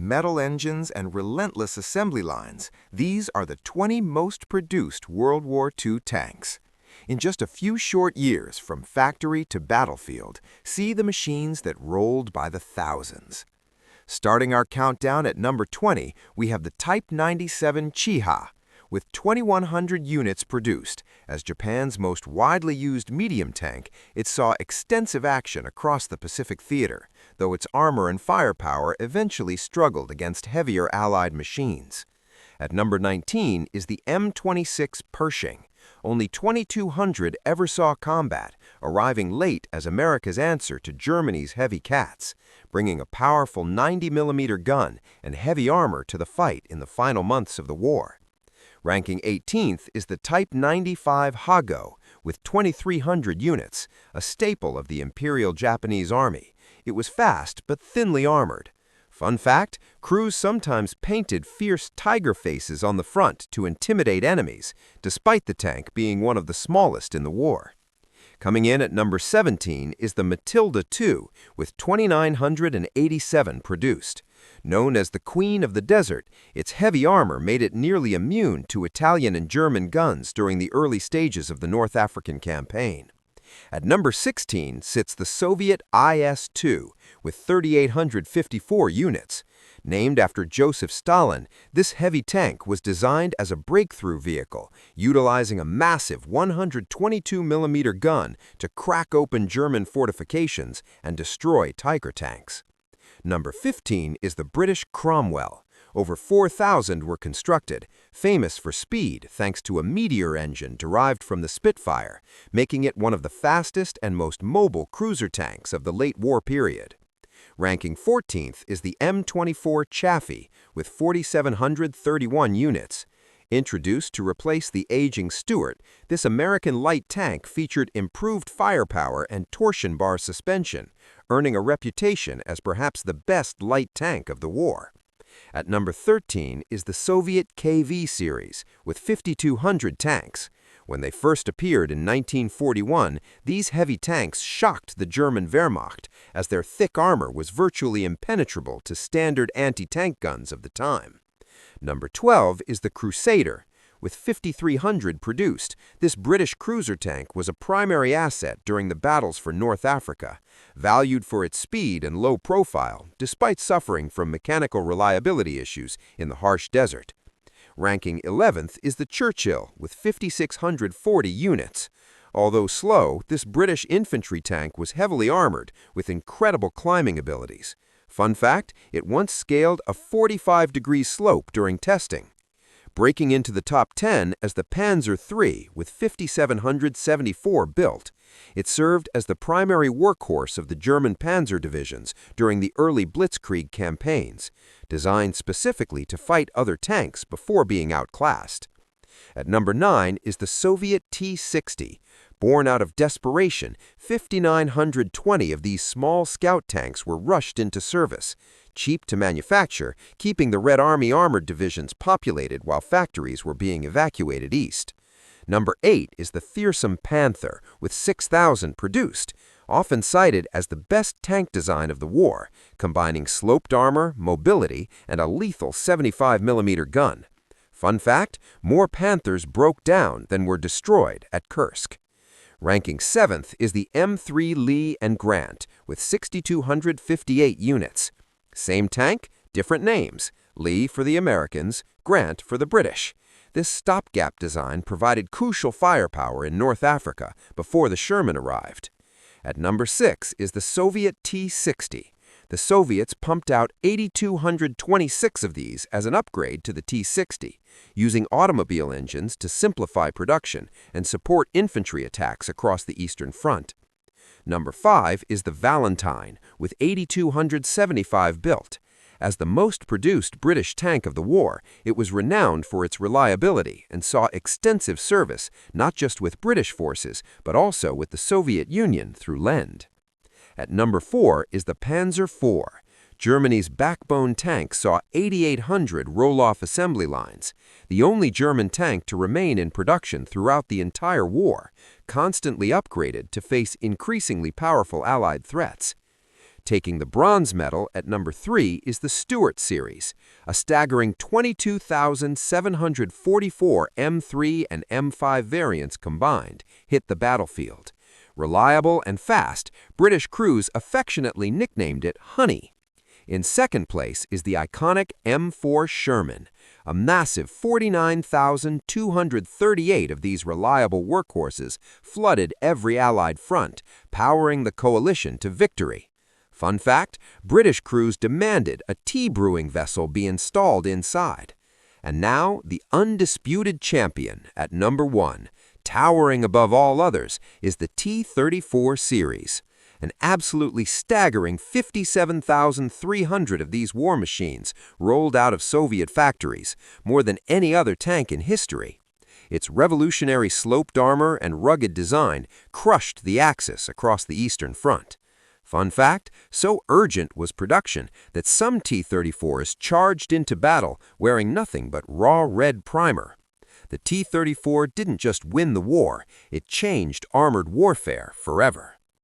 metal engines, and relentless assembly lines, these are the 20 most produced World War II tanks. In just a few short years, from factory to battlefield, see the machines that rolled by the thousands. Starting our countdown at number 20, we have the Type 97 Chiha. With 2,100 units produced, as Japan's most widely used medium tank, it saw extensive action across the Pacific theater, though its armor and firepower eventually struggled against heavier Allied machines. At number 19 is the M26 Pershing. Only 2,200 ever saw combat, arriving late as America's answer to Germany's heavy cats, bringing a powerful 90mm gun and heavy armor to the fight in the final months of the war. Ranking 18th is the Type 95 Hago, with 2,300 units, a staple of the Imperial Japanese Army. It was fast but thinly armored. Fun fact, crews sometimes painted fierce tiger faces on the front to intimidate enemies, despite the tank being one of the smallest in the war. Coming in at number 17 is the Matilda II, with 2,987 produced. Known as the Queen of the Desert, its heavy armor made it nearly immune to Italian and German guns during the early stages of the North African campaign. At number 16 sits the Soviet IS-2, with 3,854 units. Named after Joseph Stalin, this heavy tank was designed as a breakthrough vehicle, utilizing a massive 122mm gun to crack open German fortifications and destroy Tiger tanks. Number 15 is the British Cromwell. Over 4,000 were constructed, famous for speed thanks to a Meteor engine derived from the Spitfire, making it one of the fastest and most mobile cruiser tanks of the late war period. Ranking 14th is the M24 Chaffee, with 4,731 units. Introduced to replace the aging Stuart, this American light tank featured improved firepower and torsion bar suspension, earning a reputation as perhaps the best light tank of the war. At number 13 is the Soviet KV series, with 5,200 tanks. When they first appeared in 1941, these heavy tanks shocked the German Wehrmacht, as their thick armor was virtually impenetrable to standard anti-tank guns of the time. Number 12 is the Crusader. With 5,300 produced, this British cruiser tank was a primary asset during the battles for North Africa, valued for its speed and low profile, despite suffering from mechanical reliability issues in the harsh desert. Ranking 11th is the Churchill, with 5,640 units. Although slow, this British infantry tank was heavily armored, with incredible climbing abilities. Fun fact, it once scaled a 45-degree slope during testing. Breaking into the top 10 as the Panzer III with 5,774 built. It served as the primary workhorse of the German panzer divisions during the early Blitzkrieg campaigns, designed specifically to fight other tanks before being outclassed. At number 9 is the Soviet T-60. Born out of desperation, 5,920 of these small scout tanks were rushed into service, cheap to manufacture, keeping the Red Army armored divisions populated while factories were being evacuated east. Number 8 is the fearsome Panther, with 6,000 produced, often cited as the best tank design of the war, combining sloped armor, mobility, and a lethal 75mm gun. Fun fact, more Panthers broke down than were destroyed at Kursk. Ranking 7th is the M3 Lee and Grant, with 6,258 units. Same tank, different names, Lee for the Americans, Grant for the British. This stopgap design provided crucial firepower in North Africa before the Sherman arrived. At number 6 is the Soviet T-60. The Soviets pumped out 8,226 of these as an upgrade to the T-60, using automobile engines to simplify production and support infantry attacks across the Eastern Front. Number 5 is the Valentine, with 8,275 built. As the most produced British tank of the war, it was renowned for its reliability and saw extensive service not just with British forces, but also with the Soviet Union through Lend. At number 4 is the Panzer IV. Germany's backbone tank saw 8,800 roll-off assembly lines, the only German tank to remain in production throughout the entire war, constantly upgraded to face increasingly powerful Allied threats. Taking the bronze medal at number 3 is the Stuart series. A staggering 22,744 M3 and M5 variants combined hit the battlefield. Reliable and fast, British crews affectionately nicknamed it Honey. In second place is the iconic M4 Sherman. A massive 49,238 of these reliable workhorses flooded every Allied front, powering the coalition to victory. Fun fact, British crews demanded a tea brewing vessel be installed inside. And now, the undisputed champion at number 1, towering above all others, is the T-34 series. An absolutely staggering 57,300 of these war machines rolled out of Soviet factories, more than any other tank in history. Its revolutionary sloped armor and rugged design crushed the Axis across the Eastern Front. Fun fact, so urgent was production that some T-34s charged into battle wearing nothing but raw red primer. The T-34 didn't just win the war, it changed armored warfare forever.